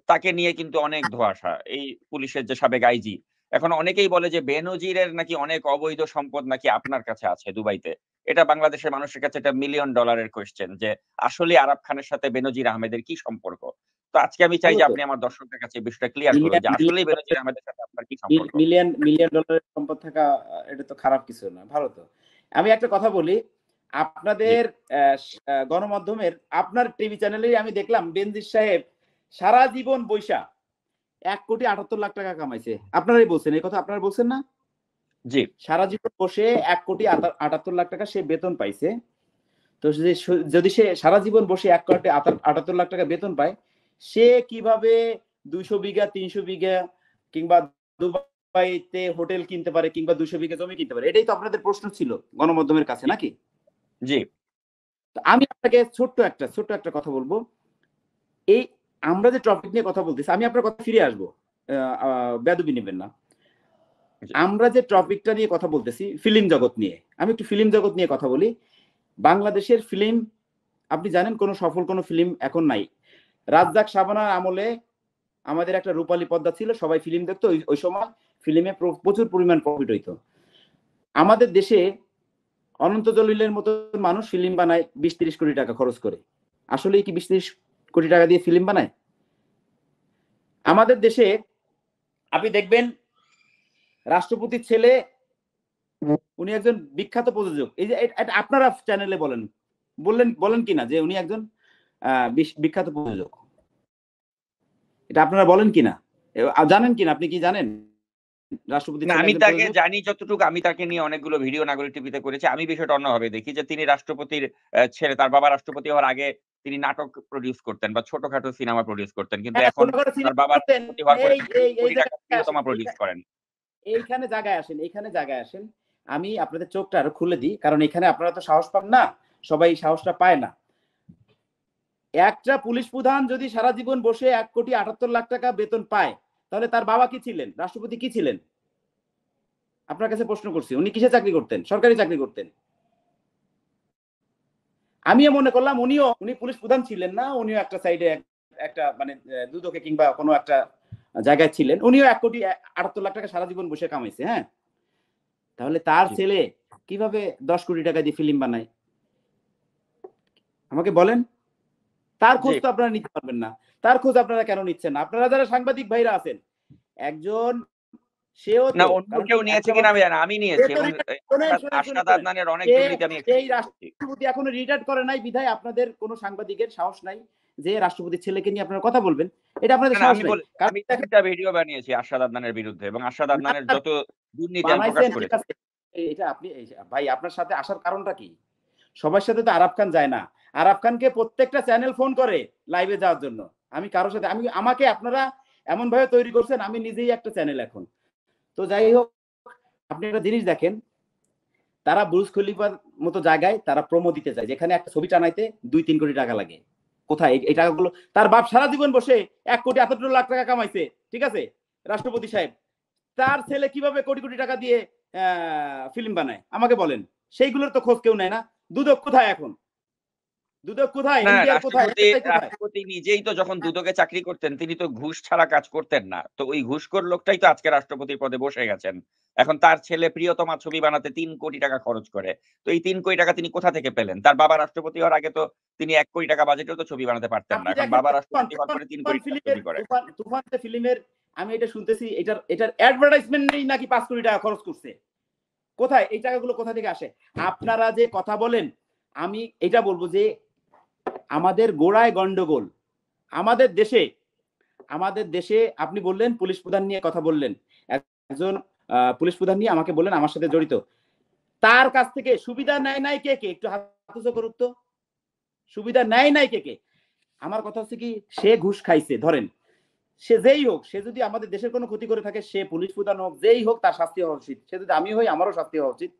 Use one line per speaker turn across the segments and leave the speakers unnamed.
তাকে নিয়ে কিন্তু অনেক ধোঁয়াশা। এই পুলিশের যে সাবেক আইজি। এখন অনেকেই বলে যে বেনজিরের নাকি অনেক অবৈধ সম্পদ নাকি আপনার কাছে আছে দুবাইতে। এটা বাংলাদেশের মানুষের কাছে একটা $1,000,000 এর কোয়েশ্চেন যে আসলে আরাব খানের সাথে বেনজির আহমেদের কি সম্পর্ক? তো আজকে আমি চাই
ভালো
যে
তো।
আপনি আমার দর্শকদের কাছে এই বিষয়টা ক্লিয়ার করুন
মিলিয়ন
যে আসলেই বেনজির
মিলিয়ন
আহমেদের সাথে আপনার কি সম্পর্ক?
মিলিয়ন মিলিয়ন ডলারের সম্পদ থাকা এটা তো খারাপ কিছু না, ভালো তো। আমি একটা কথা বলি,
জি,
আপনাদের গণমাধ্যমের আপনার টিভি চ্যানেলেই আমি দেখলাম বেনজির সাহেব সারা জীবন বৈশা 1,78,00,000 টাকা কামাইছে। আপনারাই বলছেন এই কথা, আপনারা বলছেন না?
জি।
সারা জীবন বসে 1,78,00,000 টাকা সে বেতন পাইছে। তো যদি সে সারা জীবন বসে 1,78,00,000 টাকা বেতন পায়, সে কিভাবে 200 বিঘা 300 বিঘা কিংবা দুবাইতে হোটেল কিনতে পারে কিংবা 200 বিঘা জমি কিনতে পারে? এটাই তো আপনাদের প্রশ্ন ছিল গণমাধ্যমের কাছে,
জি,
নাকি?
জি,
তো আমি আপনাকে ছোট্ট একটা কথা বলবো। এই আমরা যে টপিক নিয়ে কথা বলতেছি, আমি আপনার কথা ফিরে আসবো। বেয়াদবি নেবেন না।
জি,
আমরা যে টপিকটা নিয়ে কথা বলতেছি ফিল্ম জগৎ নিয়ে, আমি একটু ফিল্ম জগৎ নিয়ে কথা বলি। বাংলাদেশের ফিল্ম, আপনি জানেন কোন সফল কোন ফিল্ম এখন নাই। রাজ্জাক শাবানার আমলে আমাদের একটা রূপালী পর্দা ছিল, সবাই ফিল্ম দেখতো। ওই সময় ফিল্মে প্রচুর পরিমাণ প্রফিট হইতো। আমাদের দেশে অনন্ত জলিলের মতো মানুষ ফিল্ম বানায় 20-30 কোটি টাকা খরচ করে। আসলেই কি 20-30 কোটি টাকা দিয়ে ফিল্ম বানায়? আমাদের দেশে আপনি দেখবেন রাষ্ট্রপতির ছেলে, উনি একজন বিখ্যাত প্রযোজক। এই যে এটা আপনারা চ্যানেলে বলেন কিনা যে উনি একজন বিখ্যাত প্রযোজক? এটা আপনারা বলেন কিনা? জানেন কিনা? আপনি কি জানেন রাষ্ট্রপতির
না
ছেলে
আমি
একজন
তাকে
প্রযোজক?
জানি যতটুকু আমি তাকে নিয়ে অনেকগুলো ভিডিও নাগরিক টিভিতে করেছি। আমি বিষয়টা অন্যভাবে দেখি যে তিনি রাষ্ট্রপতির ছেলে। তার বাবা রাষ্ট্রপতি হওয়ার আগে তিনি নাটক প্রোডিউস করতেন বা ছোটখাটো সিনেমা প্রোডিউস করতেন। কিন্তু
হ্যাঁ,
এখন
ছোটখাটো
তার
সিনেমা
বাবা
করতেন।
রাষ্ট্রপতি হওয়ার পরে
এই
তিনি
এই এই
কোটি টাকার
জায়গায় আসেন,
প্রিয়তমা প্রোডিউস করেন।
এইখানে জায়গায় আসেন। আমি আপনাদের চোখটা আরো খুলে দিই, কারণ এখানে আপনারা তো সাহস পান না, সবাই এই সাহসটা পায় না। একটা পুলিশ প্রধান যদি সারা জীবন বসে 1,78,00,000 টাকা বেতন পায়, তাহলে তার বাবা কি ছিলেন? রাষ্ট্রপতি কি ছিলেন? আপনার কাছে প্রশ্ন করছি, উনি কিসে চাকরি করতেন? সরকারি চাকরি করতেন। আমিও মনে করলাম উনি পুলিশ প্রধান ছিলেন না, উনিও একটা সাইডে একটা মানে দুদকে কিংবা কোনো একটা জায়গায় ছিলেন। উনিও 1,78,00,000 টাকা সারা জীবন বসে কামাইছে। হ্যাঁ, তাহলে তার
জি,
ছেলে কিভাবে 10 কোটি টাকা দিয়ে ফিল্ম বানায়? আমাকে বলেন। তার
জি।
খোঁজ তো আপনারা নিতে পারবেন না। তার খোঁজ আপনারা কেন নিচ্ছেন না? আপনারা যারা সাংবাদিক ভাইরা আছেন, একজন সেও
না
তো,
অন্য
কারণ
কেউ
কি
নিয়েছে
একটা
কিনা
মানুষ
আমি জানি না। আমি
সে
নিয়েছি
তো
এবং
শোনেন,
আরশাদ
শোনেন।
আদনানের অনেক
সে
দুর্নীতি আমি
সেই
এক্সপোজ করেছি।
রাষ্ট্রপতি এখনো রিটায়ার্ড করে নাই বিধায় আপনাদের কোন সাংবাদিকের সাহস নাই যে রাষ্ট্রপতির ছেলেকে নিয়ে আপনারা কথা বলবেন। এটা
না,
আপনাদের
না
সাহস
আমি
নাই।
বলেছি
কারণ
আমি
দেখেন,
৩ টা ভিডিও বানিয়েছি আরশাদ আদনানের বিরুদ্ধে এবং আরশাদ
না,
আদনানের
না,
যত দুর্নীতি আমি প্রকাশ
বানাইছেন ঠিক
করেছি।
আছে। এটা আপনি ভাই আপনার সাথে আসার কারণটা কি? সবার সাথে তো আরাফ খান যায় না। আরাফ খানকে প্রত্যেকটা চ্যানেল ফোন করে লাইভে যাওয়ার জন্য। আমি কারোর সাথে আমাকে আপনারা এমন ভাবে তৈরি করছেন, আমি নিজেই একটা চ্যানেল এখন। তো যাই হোক, আপনি একটা জিনিস দেখেন, তারা বুর্জ খলিফার মতো জায়গায় তারা প্রোমো দিতে চায়, যেখানে একটা ছবি টানাইতে 2-3 কোটি টাকা লাগে। কোথায় এই টাকাগুলো? তার বাপ সারা জীবন বসে 1,78,00,000 টাকা কামাইছে, ঠিক আছে, রাষ্ট্রপতি সাহেব। তার ছেলে কিভাবে কোটি কোটি টাকা দিয়ে ফিল্ম বানায় আমাকে বলেন। সেইগুলোর তো খোঁজ কেউ নেয় না। দুদক কোথায় এখন? দুদক কোথায়?
না,
এনবিআর কোথায়? এফএসআই কোথায়?
রাষ্ট্রপতি নিজেই তো যখন দুদকে চাকরি করতেন, তিনি তো ঘুষ ছাড়া কাজ করতেন না। তো ওই ঘুষখোর লোকটাই তো আজকে রাষ্ট্রপতির পদে বসে গেছেন। এখন তার ছেলে প্রিয়তমা ছবি বানাতে ৩ কোটি টাকা খরচ করে। তো এই ৩ কোটি টাকা তিনি কোথা থেকে পেলেন? তার বাবা রাষ্ট্রপতি হওয়ার আগে তো তিনি ১ কোটি টাকা বাজেটেও তো ছবি বানাতে পারতেন না।
আপনি
এখন
দেখেন
বাবা
তুফান
রাষ্ট্রপতি হওয়ার
তুফান
পরে ৩
তুফান
কোটি টাকার
ফিল্মের
ছবি করে।
তুফান যে ফিল্মের, আমি এটা শুনতেছি, এটার অ্যাডভার্টাইজমেন্ট নেই নাকি 5 কোটি টাকা খরচ করছে। কোথায় এই টাকাগুলো কোথা থেকে আসে? আপনারা যে কথা বলেন, আমি এটা বলবো যে আমাদের গোড়ায় গন্ডগোল। আমাদের দেশে আমাদের দেশে আপনি বললেন পুলিশ প্রধান নিয়ে কথা বললেন। একজন পুলিশ প্রধান নিয়ে আমাকে বললেন আমার সাথে জড়িত। তার কাছ থেকে সুবিধা নেয় নাই কে কে? একটু হাত উঁচু করুন তো। সুবিধা নেয় নাই কে কে? আমার কথা হচ্ছে কি, সে ঘুষ খাইছে ধরেন। সে যেই হোক, সে যদি আমাদের দেশের কোনো ক্ষতি করে থাকে, সে পুলিশ প্রধান হোক, যেই হোক, তার শাস্তি হওয়া উচিত। সে যদি আমি হই, আমারও শাস্তি হওয়া উচিত।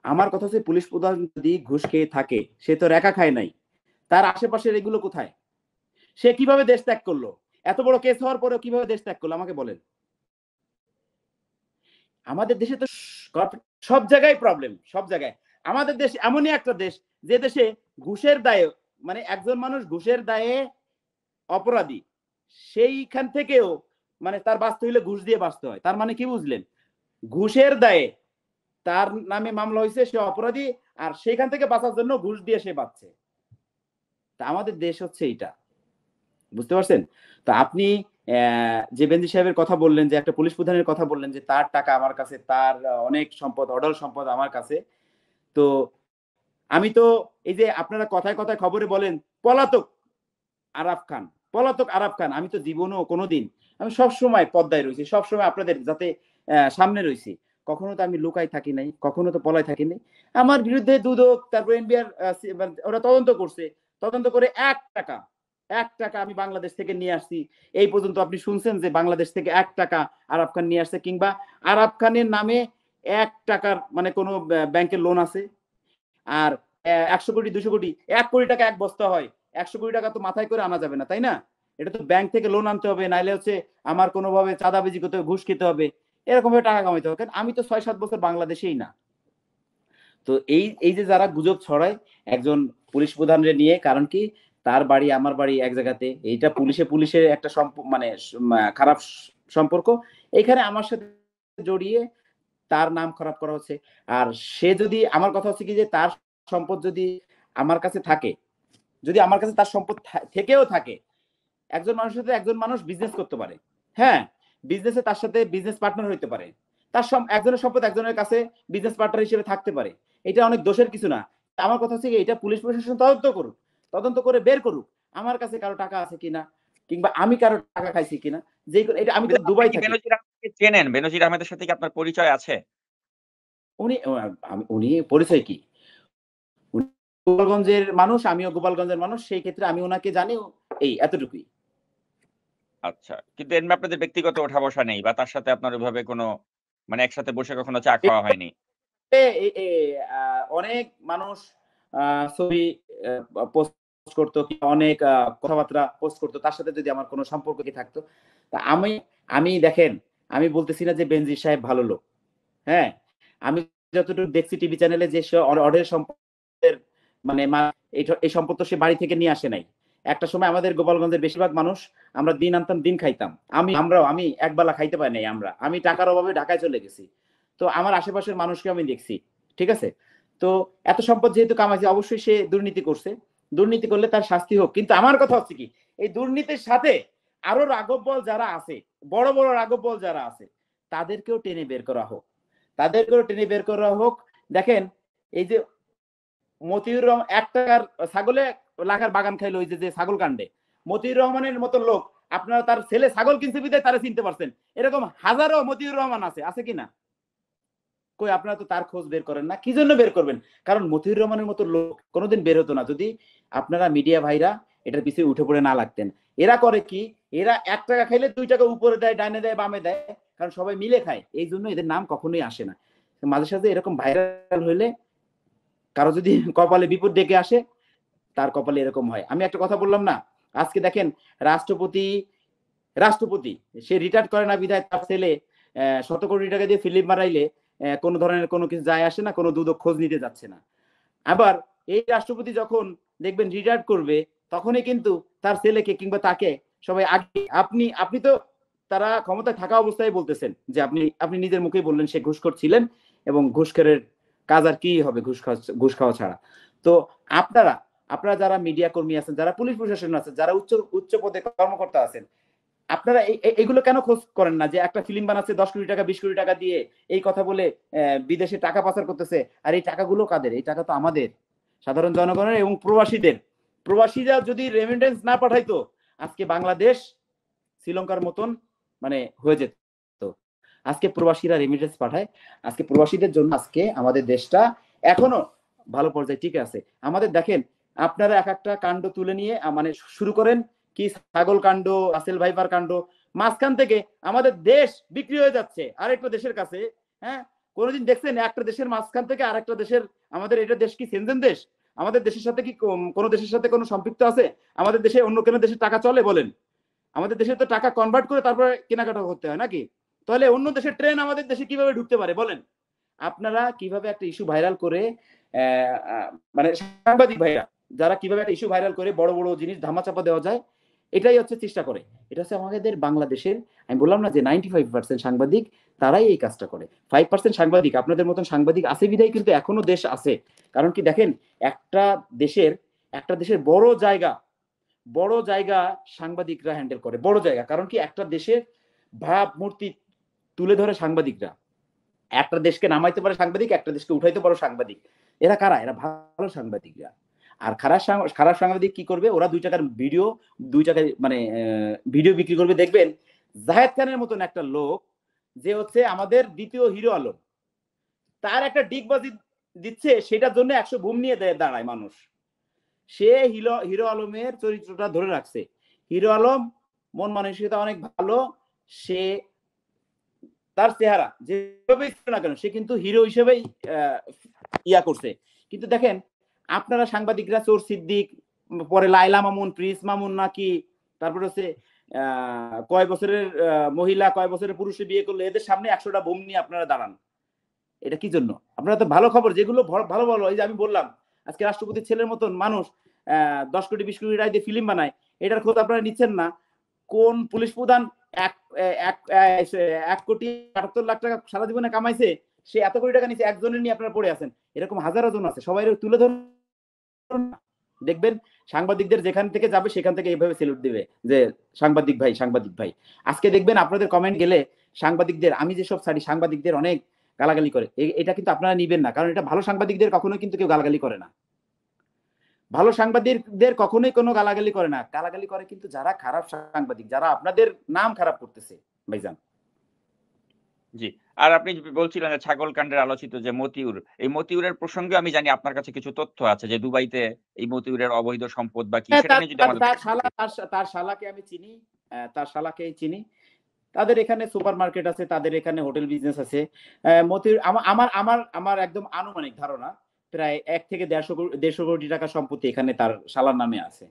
আমার কথা হচ্ছে পুলিশ প্রধান যদি ঘুষ খেয়ে থাকে, সে তো একা খায় নাই। তার আশেপাশের এগুলো কোথায়? সে কিভাবে দেশ ত্যাগ করলো? এত বড় কেস হওয়ার পরেও কিভাবে দেশ ত্যাগ করলো আমাকে বলেন। আমাদের দেশে তো সব জায়গায় প্রবলেম, সব জায়গায়। আমাদের দেশ এমনই একটা দেশ, যে দেশে ঘুষের দায়ে, মানে একজন মানুষ ঘুষের দায়ে অপরাধী, সেইখান থেকেও মানে তার বাঁচতে হইলে ঘুষ দিয়ে বাঁচতে হয়। তার মানে কি বুঝলেন? ঘুষের দায়ে তার নামে মামলা হয়েছে, সে অপরাধী, আর সেখান থেকে বাঁচার জন্য ঘুষ দিয়ে সে বাঁচছে। তা আমাদের দেশ হচ্ছে এইটা, বুঝতে পারছেন? তো আপনি যে বেনজি সাহেবের কথা বললেন, যে একটা পুলিশ প্রধানের কথা বললেন যে তার টাকা আমার কাছে, তার অনেক সম্পদ, অঢল সম্পদ আমার কাছে। তো আমি তো এই যে আপনারা কথায় কথায় খবরে বলেন পলাতক আরাফ খান, পলাতক আরাফ খান, আমি তো জীবনেও কোনোদিন, আমি সবসময় পদ্মায় রয়েছি, সবসময় আপনাদের যাতে সামনে রয়েছি। কখনো তো আমি লুকাই থাকি নাই, কখনো তো পলায় থাকি নাই। আমার বিরুদ্ধে দুদক, তারপর এনবিআর ওরা তদন্ত করছে, তদন্ত করে 1 টাকা আমি বাংলাদেশ থেকে নিয়ে আসছি। এই পর্যন্ত আপনি শুনছেন যে বাংলাদেশ থেকে 1 টাকা আরাফ খান নিয়ে আসছে, কিংবা আরাফ খানের নামে 1 টাকার মানে কোনো ব্যাংকের লোন আছে? আর 100 কোটি 200 কোটি, 1 কোটি টাকা এক বস্তা হয়, 100 কোটি টাকা তো মাথায় করে আনা যাবে না, তাই না? এটা তো ব্যাংক থেকে লোন আনতে হবে, নাইলে হচ্ছে আমার কোনোভাবে চাঁদাবাজি করতে হবে, ঘুষ খেতে হবে, এরকম ভাবে টাকা কামাইতে হবে। কারণ আমি তো 6-7 বছর বাংলাদেশেই না। তো এই এই যে যারা গুজব ছড়ায় একজন পুলিশ প্রধানরে নিয়ে, কারণ কি তার বাড়ি আমার বাড়ি এক জায়গাতে, এইটা পুলিশে পুলিশের একটা মানে খারাপ সম্পর্ক, এখানে আমার সাথে জড়িয়ে তার নাম খারাপ করা হচ্ছে। আর সে যদি, আমার কথা হচ্ছে কি যে তার সম্পদ যদি আমার কাছে থাকে, যদি আমার কাছে তার সম্পদ থেকেও থাকে, একজন মানুষের সাথে একজন মানুষ বিজনেস করতে পারে। হ্যাঁ, বিজনেসে তার সাথে বিজনেস পার্টনার হইতে পারে। তার একজনের সম্পদ একজনের কাছে বিজনেস পার্টনার হিসেবে থাকতে পারে। এটা অনেক দোষের কিছু না। আমার কথা হচ্ছে কি, এটা পুলিশ প্রশাসন তদন্ত করুক, তদন্ত করে বের করুক আমার কাছে কারো টাকা আছে কিনা, কিংবা আমি কারো টাকা খাইছি কিনা। যে এটা, আমি তো
আপনি
দুবাই
কি
থাকি।
বেনজির আহমেদকে চেনেন? বেনজির আহমেদের সাথে কি আপনার পরিচয় আছে?
উনি পরিচয় কি? উনি গোপালগঞ্জের মানুষ, আমিও গোপালগঞ্জের মানুষ, সেই ক্ষেত্রে আমি ওনাকে জানি, এই এতটুকুই।
আচ্ছা। কিন্তু এমনি আপনাদের ব্যক্তিগত ওঠা-বসা নেই বা তার সাথে আপনার ওইভাবে কোনো মানে একসাথে বসে কখনো চা খাওয়া হয়নি?
এ এ এ আ অনেক মানুষ আ ছবি পোস্ট করতো, অনেক কথাবার্তা পোস্ট করতো। তার সাথে যদি আমার কোনো সম্পর্ক কি থাকতো। তা আমি আমি দেখেন, আমি বলতেছি না যে বেনজির সাহেব ভালো লোক। হ্যাঁ? আমি যতটুকু দেখছি টিভি চ্যানেলে, যে সে অঢেল সম্পদের মানে এই সম্পদ তো সে বাড়ি থেকে নিয়ে আসে নাই। একটা সময় আমাদের গোপালগঞ্জের বেশিরভাগ মানুষ আমরা দিন আনতাম, দিন খাইতাম। আমি একবেলা খাইতে পারি নাই আমরা। আমি টাকার অভাবে ঢাকায় চলে গেছি। তো আমার আশেপাশের মানুষকে আমি দেখছি। ঠিক আছে? তো এত সম্পদ যেহেতু কামাইছে, অবশ্যই সে দুর্নীতি করছে। দুর্নীতি করলে তার শাস্তি হোক। কিন্তু আমার কথা হচ্ছে কি, এই দুর্নীতির সাথে আরো রাঘববোয়াল যারা আছে, বড়, বড় রাঘববোয়াল যারা আছে, তাদেরকেও টেনে বের করা হোক। তাদেরকেও টেনে বের করা হোক। দেখেন, এই যে মতিউর রহমান 1 টাকার ছাগলে লাখার বাগান খাইলো, ওই যে ছাগল কাণ্ডে মতিউর রহমানের মতো লোক, আপনারা তার ছেলে ছাগল কিনছে বিধায় তারা চিনতে পারছেন। এরকম হাজারো মতিউর রহমান আছে কিনা? কই আপনারা তো তার খোঁজ বের করেন না। কি জন্য বের করবেন? কারণ মতিউর রহমানের মতো লোক কোনোদিন বের হতো না যদি আপনারা মিডিয়া ভাইরা এটার পিছনে উঠে পড়ে না লাগতেন। এরা করে কি? এরা 1 টাকা খাইলে 2 টাকা উপরে দেয়, ডাইনে দেয়, বামে দেয়। কারণ সবাই মিলে খায়। এই জন্য এদের নাম কখনোই আসে না। মাঝে সাঝে এরকম ভাইরাল হইলে কারো যদি কপালে বিপদ ডেকে আসে, তার কপালে এরকম হয়। আমি একটা কথা বললাম না? আজকে দেখেন, রাষ্ট্রপতি রাষ্ট্রপতি সে রিটায়ার করে না বিধায় তার ছেলে শত কোটি টাকা দিয়ে ফিল্ম বানাইলে কোনো ধরনের কোনো কিছু যায় আসে না, কোনো দুদক খোঁজ নিতে যাচ্ছে না। আবার এই রাষ্ট্রপতি যখন দেখবেন রিটায়ার করবে, তখনই কিন্তু তার ছেলেকে কিংবা তাকে সবাই আগে, আপনি আপনি তো তারা ক্ষমতায় থাকা অবস্থায় বলতেছেন যে আপনি আপনি নিজের মুখেই বললেন সে ঘুষখোর ছিলেন, এবং ঘুষখোরের কাজ আর কি হবে ঘুষ খাওয়া ছাড়া। তো আপনারা আপনারা যারা মিডিয়া কর্মী আছেন, যারা পুলিশ প্রশাসন আছেন, যারা উচ্চ উচ্চ পদে কর্মকর্তা আছেন, আপনারা এগুলো কেন খোঁজ করেন না? যে একটা ফিল্ম বানাচ্ছে 10 কোটি টাকা 20 কোটি টাকা দিয়ে, এই কথা বলে বিদেশে টাকা পাচার করতেছে, আর এই টাকাগুলো কাদের? এই টাকা তো আমাদের সাধারণ জনগণের এবং প্রবাসীদের। প্রবাসীরা যদি রেমিটেন্স না পাঠাইতো, আজকে বাংলাদেশ শ্রীলঙ্কার মতন মানে হয়ে যেত। আজকে প্রবাসীরা রেমিটেন্স পাঠায়, আজকে প্রবাসীদের জন্য আজকে আমাদের দেশটা এখনো ভালো পর্যায়ে টিকে আছে। আমাদের দেখেন, আপনারা এক একটা কাণ্ড তুলে নিয়ে মানে শুরু করেন, কি ছাগল কাণ্ড, আসেল ভাইপার কাণ্ড, মাঝখান থেকে আমাদের দেশ বিক্রি হয়ে যাচ্ছে আরেকটা দেশের কাছে। হ্যাঁ, কোনোদিন দেখছেন একটা দেশের মাঝখান থেকে আরেকটা দেশের, আমাদের এটা দেশ কি সেনজেন দেশ? আমাদের দেশের সাথে কি কোনো দেশের সাথে কোনো সম্পৃক্ত আছে? আমাদের দেশে অন্য কোনো দেশের টাকা চলে বলেন? আমাদের দেশে তো টাকা কনভার্ট করে তারপরে কেনাকাটা করতে হয় নাকি? তাহলে অন্য দেশের ট্রেন আমাদের দেশে কিভাবে ঢুকতে পারে বলেন? আপনারা কিভাবে একটা ইস্যু ভাইরাল করে মানে সাংবাদিক ভাইরা যারা কিভাবে একটা ইস্যু ভাইরাল করে বড় বড় জিনিস ধামাচাপা দেওয়া যায়, এটাই হচ্ছে চেষ্টা করে। এটা হচ্ছে আমাদের বাংলাদেশের, আমি বললাম না যে 95% সাংবাদিক তারাই এই কাজটা করে। 5% সাংবাদিক, আপনাদের মতন সাংবাদিক আছে বিধায় কিন্তু এখনো দেশ আছে। কারণ কি দেখেন, একটা দেশের একটা দেশের বড় জায়গা সাংবাদিকরা হ্যান্ডেল করে, বড় জায়গা। কারণ কি একটা দেশের ভাবমূর্তি তুলে ধরে সাংবাদিকরা। একটা দেশকে নামাইতে পারে সাংবাদিক, একটা দেশকে উঠাইতে পারে সাংবাদিক। এরা কারা? এরা ভালো সাংবাদিকরা। আর খারাপ সাংবাদিক কি করবে? ওরা 2 টাকার ভিডিও, 2 টাকায় মানে ভিডিও বিক্রি করবে। দেখবেন জাহেদ খানের মতন একটা লোক, যে হচ্ছে আমাদের দ্বিতীয় হিরো আলম, তার একটা ডিগবাজি দিচ্ছে, সেটার জন্য 100 ঘুম নিয়ে দাঁড়ায় মানুষ। সে হিরো আলমের চরিত্রটা ধরে রাখছে। হিরো আলম মন মানসিকতা অনেক ভালো। সে তার চেহারা যেভাবেই ছিল না কেন, সে কিন্তু হিরো হিসেবেই ইয়া করছে। কিন্তু দেখেন আপনারা সাংবাদিকরা, চোর সিদ্দিক, পরে লাইলা মামুন, প্রিন্স মামুন নাকি, তারপরে হচ্ছে কয় বছরের মহিলা, কয় বছরের পুরুষে বিয়ে করলো, এদের সামনে 100টা বোম নিয়ে আপনারা দাঁড়ান। এটা কি জন্য? আপনারা তো ভালো খবর যেগুলো ভালো ভালো, এই যে আমি বললাম আজকে রাষ্ট্রপতির ছেলের মতন মানুষ 10 কোটি 20 কোটি টাকা দিয়ে ফিল্ম বানায়, এটার খোঁজ আপনারা নিচ্ছেন না। কোন পুলিশ প্রধান 1 কোটি 78 লাখ টাকা সারা জীবনে কামাইছে, সে এত কোটি টাকা নিচ্ছে, একজনের নিয়ে আপনারা পড়ে আছেন। এরকম হাজারো জন আছে, সবাই তুলে ধরুন। দেখবেন সাংবাদিকদের যেখান থেকে যাবে সেখান থেকে এইভাবে সেলুট দিবে যে সাংবাদিক ভাই, সাংবাদিক ভাই। আজকে দেখবেন আপনাদের কমেন্ট গেলে সাংবাদিকদের, আমি যেসব ছাড়ি, সাংবাদিকদের অনেক গালাগালি করে। এটা কিন্তু আপনারা নিবেন না, কারণ এটা ভালো সাংবাদিকদের কখনোই কিন্তু কেউ গালাগালি করে না। ভালো সাংবাদিকদের কখনোই কোনো গালাগালি করে না। গালাগালি করে কিন্তু যারা খারাপ সাংবাদিক, যারা আপনাদের নাম খারাপ করতেছে ভাইজান।
জি। আর আপনি বলছিলেন যে ছাগলকান্ডের আলোচিত যে মতিউর, এই মতিউরের প্রসঙ্গে আমি জানি আপনার কাছে কিছু তথ্য আছে যে দুবাইতে এই মতিউরের অবৈধ সম্পদ বা কি, সেটা নিয়ে যদি আমাদের
তার শালাকে আমি চিনি, তার শালাকেই চিনি। তাদের এখানে সুপার মার্কেট আছে, তাদের এখানে হোটেল বিজনেস আছে। মতিউর আমার একদম আনুমানিক ধারণা প্রায় 1 থেকে 150 কোটি টাকা সম্পত্তি এখানে তার শালার নামে আছে।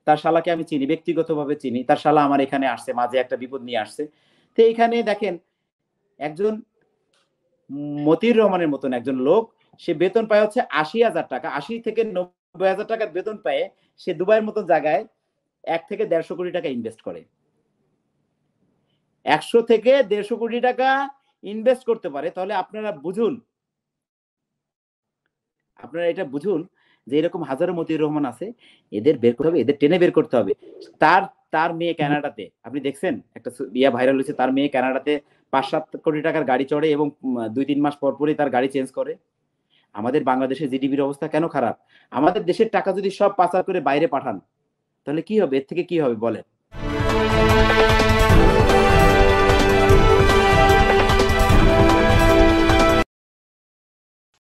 তার শালাকে আমি চিনি, ব্যক্তিগতভাবে চিনি। তার শালা আমার এখানে আসছে, মাঝে একটা বিপদ নিয়ে আসছে। তো এইখানে দেখেন একজন মতিউর রহমানের মতন একজন লোক, সে বেতন পায় হচ্ছে 80,000 টাকা, 80 থেকে 90,000 টাকার বেতন পায়। সে দুবাইয়ের মতো জায়গায় 1 থেকে 150 কোটি টাকা ইনভেস্ট করে। 100 থেকে 150 কোটি টাকা ইনভেস্ট করতে পারে। তাহলে আপনারা এটা বুঝুন যে এরকম হাজারো মতিউর রহমান আছে, এদের বের করতে হবে, এদের টেনে বের করতে হবে। তার মেয়ে কানাডাতে, আপনি দেখছেন একটা ভাইরাল হয়েছে, তার মেয়ে কানাডাতে 5-7 কোটি টাকার গাড়ি চড়ে এবং 2-3 মাস পর পরই তার গাড়ি চেঞ্জ করে। আমাদের বাংলাদেশের জিডিপির অবস্থা কেন খারাপ? আমাদের দেশের টাকা যদি সব পাচার করে বাইরে পাঠান, তাহলে কি হবে? এর থেকে কি হবে বলেন?